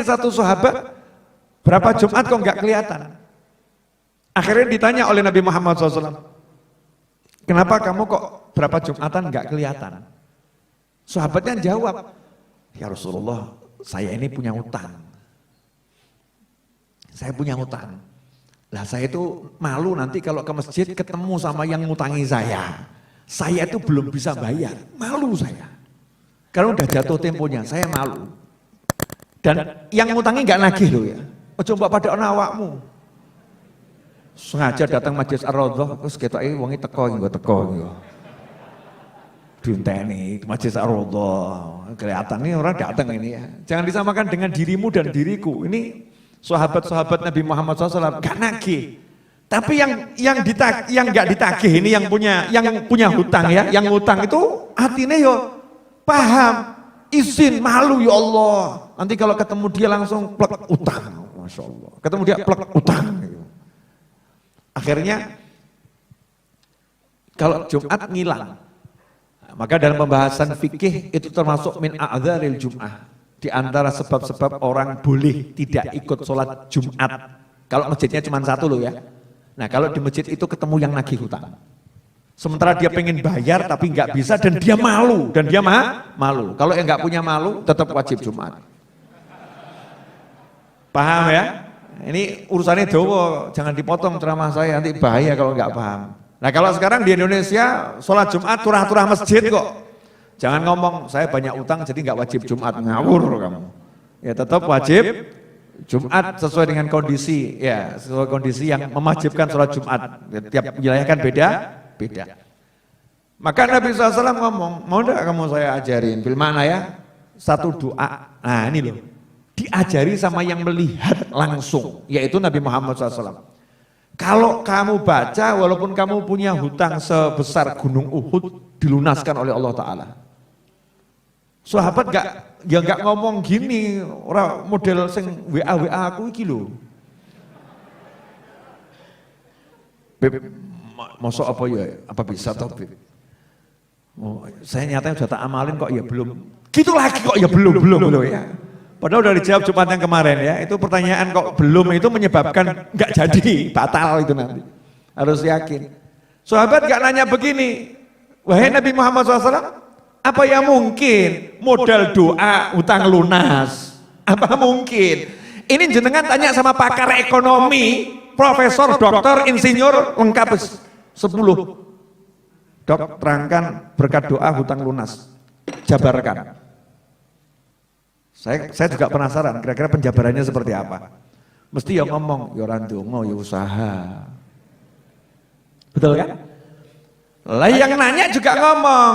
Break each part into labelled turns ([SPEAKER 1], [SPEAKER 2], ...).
[SPEAKER 1] ada satu sahabat, berapa Jumat kok nggak kelihatan? Akhirnya ditanya oleh Nabi Muhammad SAW, kenapa kamu kok berapa Jumatan nggak kelihatan? Sahabatnya jawab, ya Rasulullah, saya ini punya utang. Saya punya utang. Lah saya itu malu nanti kalau ke masjid ketemu sama yang ngutangi saya. Saya itu belum bisa bayar, malu saya. Karena udah jatuh temponya, saya malu. Dan yang ngutangi nggak nagih loh ya. Coba pada awakmu. Sengaja datang Majelis Ar-Raudhah, terus ketoke wonge teko nggo. Diunteni Majelis Ar-Raudhah. Kelihatan nih orang datang ini ya. Jangan disamakan dengan dirimu dan diriku. Ini sahabat-sahabat Nabi Muhammad SAW gak nagih. Tapi yang nggak ditagih ini yang punya hutang ya, yang hutang itu hatinya yo paham, izin, malu ya Allah. Nanti kalau ketemu dia langsung plek utang, Masya Allah. Ketemu dia plek utang. Akhirnya kalau Jumat ngilang, maka dalam pembahasan fikih itu termasuk min a'dzaril Jum'ah. Di antara sebab-sebab orang boleh tidak ikut sholat Jumat. Kalau masjidnya cuma satu loh ya. Nah kalau di masjid itu ketemu yang nagih hutang. Sementara dia pengen bayar tapi nggak bisa dan dia malu. Malu. Kalau yang nggak punya malu tetap wajib Jumat. Paham ya? Ini urusannya dowo, jangan dipotong ceramah saya, nanti bahaya kalau nggak paham. Nah kalau sekarang di Indonesia sholat Jumat turah-turah masjid kok. Jangan ngomong saya banyak utang jadi nggak wajib Jumat, ngawur kamu. Ya tetap wajib Jumat sesuai dengan kondisi, ya sesuai kondisi yang memajibkan sholat Jumat. Tiap wilayah kan beda. Maka Nabi SAW ngomong, mau enggak kamu saya ajarin? Bil mana ya? Satu doa. Nah ini loh, diajari sama yang melihat langsung, yaitu Nabi Muhammad SAW. Kalau kamu baca, walaupun kamu punya hutang sebesar gunung Uhud, dilunaskan oleh Allah Ta'ala. Sahabat nggak ngomong gini, orang model sing WA aku iki lho. Beb, masuk apa ya? Apa bisa toh Beb? Oh, saya nyatanya sudah tak amalin kok ya belum. Gitu lagi kok ya belum ya. Padahal udah dijawab Jumat yang kemarin ya. Itu pertanyaan kok belum itu menyebabkan nggak jadi, batal itu nanti. Harus yakin. Sahabat nggak nanya begini, wahai Nabi Muhammad SAW, apa yang mungkin modal doa utang lunas? Apa mungkin? Ini jenengan tanya sama pakar ekonomi, profesor, dokter, insinyur, lengkap 10. Dok, terangkan berkat doa hutang lunas. Jabarkan. Saya juga penasaran, kira-kira penjabarannya seperti apa? Mesti yang ngomong, ya orang dongo, ya usaha. Betul kan? Lah yang nanya juga ngomong,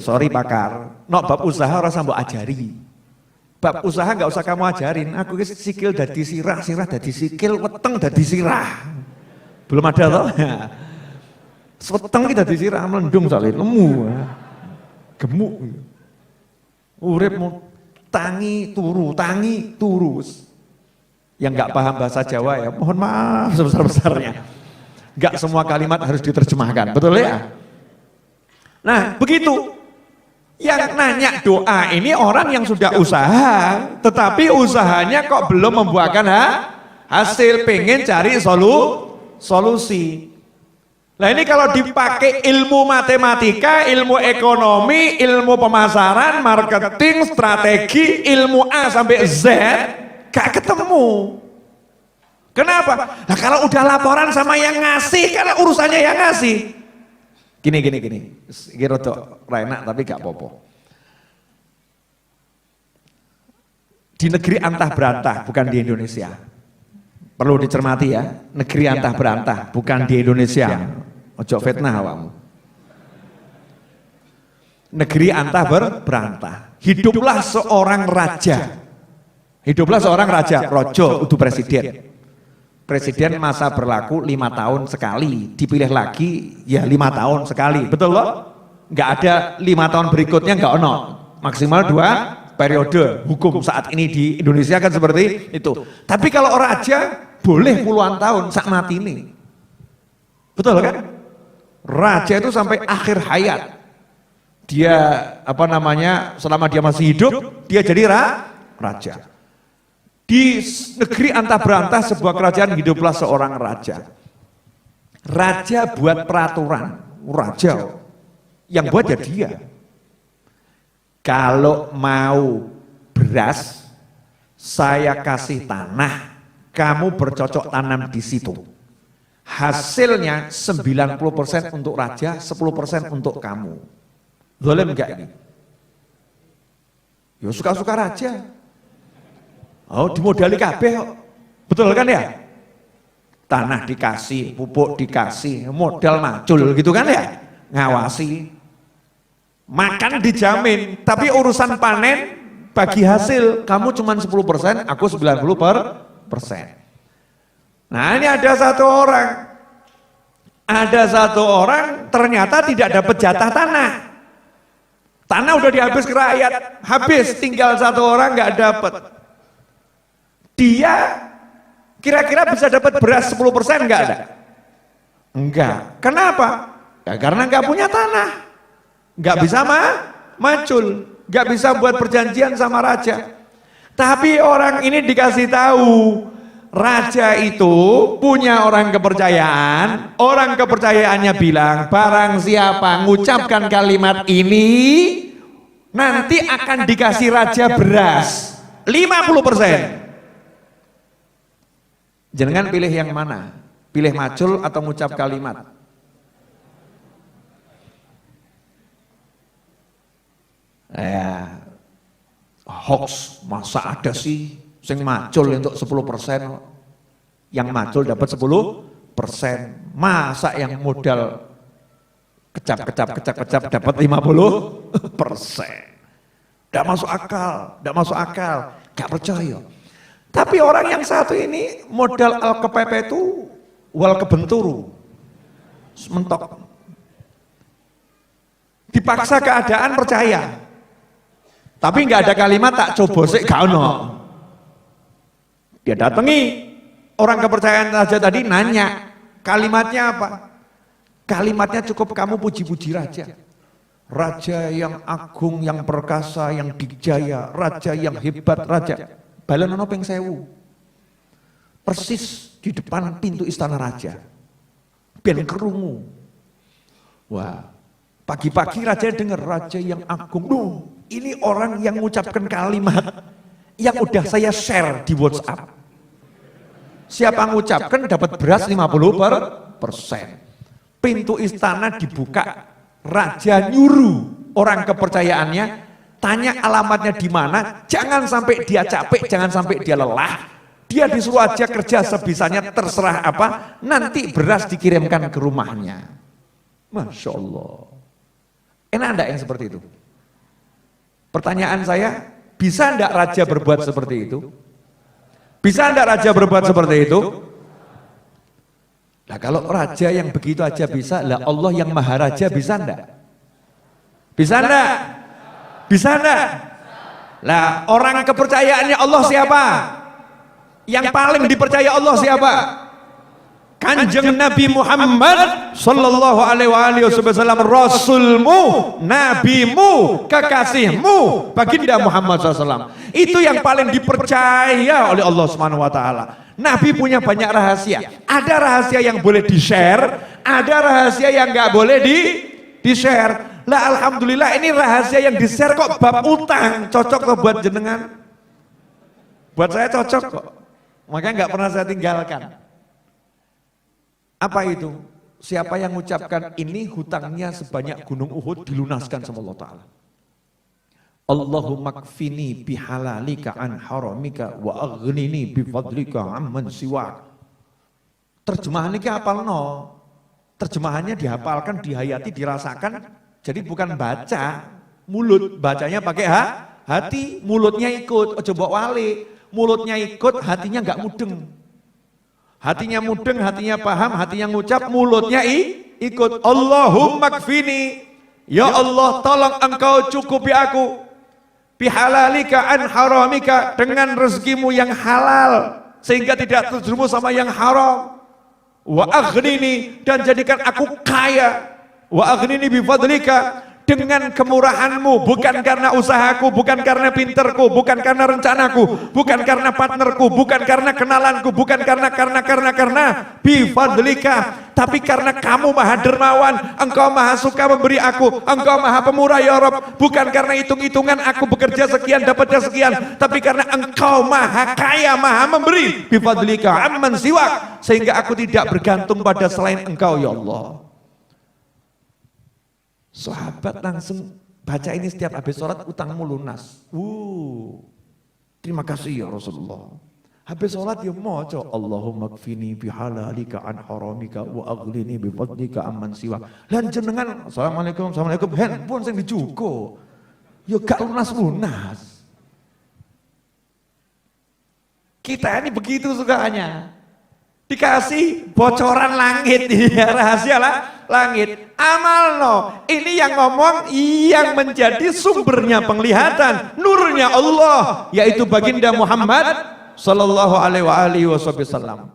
[SPEAKER 1] sorry pakar, bab usaha orang sambo ajari. Bab usaha nggak usah kamu ajarin, aku sikil dadi sirah dadi sikil, weteng dadi sirah. Belum ada toh? Weteng kita dadi sirah, melendung soalnya, lemu, gemuk. Urip mau tangi turu. Yang nggak paham bahasa Jawa ya, mohon maaf sebesar-besarnya. Nggak semua kalimat harus diterjemahkan, betul ya? Nah begitu, yang nanya doa ini orang yang sudah usaha, tetapi usahanya kok belum membuahkan hasil, pengen cari solusi. Nah ini kalau dipakai ilmu matematika, ilmu ekonomi, ilmu pemasaran, marketing, strategi, ilmu A sampai Z, gak ketemu. Kenapa? Nah kalau udah laporan sama yang ngasih, karena urusannya yang ngasih. Gini. Ini rotok enak tapi gak apa-apa. Di negeri antah berantah, bukan di Indonesia. Perlu dicermati ya, negeri antah berantah, bukan di Indonesia. Ojo fitnah awakmu. Negeri antah berantah. Hiduplah seorang raja. Rojo udu presiden. Presiden masa berlaku 5 tahun sekali, dipilih lagi ya 5 tahun sekali, betul loh? Nggak ada 5 tahun berikutnya, nggak ono. Maksimal 2 periode hukum saat ini di Indonesia kan seperti itu. Tapi kalau raja boleh puluhan tahun sak mati ini. Betul kan? Raja itu sampai akhir hayat. Dia selama dia masih hidup dia jadi raja. Di negeri antah berantah sebuah kerajaan hiduplah seorang raja. Raja buat peraturan, raja yang buat ya dia. Kalau mau beras, saya kasih tanah, kamu bercocok tanam di situ. Hasilnya 90% untuk raja, 10% untuk kamu. Zalim enggak ini? Ya suka-suka raja. Oh, dimodali kabeh kok. Betul kan ya? Tanah dikasih, pupuk dikasih, modal macul gitu kan ya? Ngawasi. Makan dijamin, tapi urusan panen bagi hasil kamu cuma 10%, aku 90%. Nah, ini ada satu orang ternyata tidak dapat jatah tanah. Tanah udah dihabis ke rakyat, habis tinggal satu orang nggak dapat. Dia kira-kira bisa dapat beras 10% enggak ada? Enggak. Kenapa? Ya karena enggak punya tanah. Enggak bisa macul, enggak bisa buat perjanjian sama raja. Tapi orang ini dikasih tahu, raja itu punya orang kepercayaannya bilang, barang siapa mengucapkan kalimat ini, nanti akan dikasih raja beras 50%. Jangan pilih yang mana? Pilih macul atau ngucap kalimat? Ya, hoax, masa ada sih sing macul untuk 10%, yang macul dapat 10%, masa yang modal kecap dapat 50%. Tidak masuk akal, gak percaya. Tapi orang yang satu ini modal al-kepepe itu wal kebenturu, mentok. Dipaksa keadaan percaya, tapi nggak ada kalimat tak coba sih gak ono. Dia datangi orang kepercayaan raja tadi, nanya kalimatnya apa? Kalimatnya cukup kamu puji-puji raja. Raja yang agung, yang perkasa, yang dijaya, raja yang hebat, raja. Balenono ping 1000, persis di depan pintu istana raja. Ben kerungu. Wah, pagi-pagi raja dengar raja yang agung. Ini orang yang mengucapkan kalimat yang udah saya share di WhatsApp. Siapa mengucapkan dapat beras 50%. Pintu istana dibuka, raja nyuruh orang kepercayaannya, tanya alamatnya di mana, jangan sampai dia capek, jangan sampai dia lelah. Dia disuruh aja kerja sebisanya, terserah apa, nanti beras dikirimkan ke rumahnya. Masya Allah. Enak enggak yang seperti itu? Pertanyaan saya, bisa enggak raja berbuat seperti itu? Bisa enggak raja berbuat seperti itu? Nah kalau raja yang begitu aja bisa, lah Allah yang maharaja bisa enggak? Bisa enggak? Bisa enggak? Lah orang kepercayaannya Allah siapa? Yang paling dipercaya Allah siapa? Kanjeng Nabi Muhammad sallallahu alaihi wasallam, rasulmu, nabimu, kekasihmu, baginda Muhammad SAW. Itu yang paling dipercaya oleh Allah Subhanahu wa taala. Nabi punya banyak rahasia. Ada rahasia yang boleh di-share, ada rahasia yang nggak boleh di-share. Lah alhamdulillah ini rahasia yang di-share kok bab utang, cocok kok buat jenengan. Buat saya cocok kok. Makanya nggak pernah saya tinggalkan. Apa itu? Siapa yang mengucapkan ini hutangnya sebanyak gunung Uhud dilunaskan sama Allah Ta'ala. Allahumma kfini bihalalika an haramika wa aghnini bifadlika amman siwak. Terjemahan ini apal no. Terjemahannya dihafalkan, dihayati, dirasakan. Jadi bukan baca mulut, bacanya pakai hati, mulutnya ikut. Coba wali, mulutnya ikut, hatinya nggak mudeng. Hatinya mudeng, hatinya paham, hatinya ngucap, mulutnya ikut. Allahumma kfini, ya Allah tolong engkau cukupi aku. Bihalalika an haramika, dengan rezekimu yang halal sehingga tidak terjerumus sama yang haram. Wa aghnini, dan jadikan aku kaya. Wa aghnini bifadlika, dengan kemurahanmu, bukan karena usahaku, bukan karena pinterku, bukan karena rencanaku, bukan karena partnerku, bukan karena kenalanku, bukan karena bifadlika, tapi karena kamu maha dermawan, engkau maha suka memberi aku, engkau maha pemurah ya Rabb, bukan karena hitung-hitungan aku bekerja sekian dapatnya sekian, tapi karena engkau maha kaya, maha memberi, bifadlika amman siwak, sehingga aku tidak bergantung pada selain engkau ya Allah. Sahabat langsung baca ini setiap habis sholat, utangmu lunas. Terima kasih ya Rasulullah. Habis sholat ya moco, Allahumma kfini bihalalika an haramika wa aghlini bifadlika amman siwa. Lan jenengan, assalamualaikum, handphone sing dijuko. Ya gak lunas-lunas. Kita ini begitu sukanya. Dikasih bocoran langit, ya rahasia lah langit. Amal no, ini yang ngomong yang menjadi sumbernya penglihatan, nurnya Allah, yaitu baginda Muhammad sallallahu alaihi wasallam.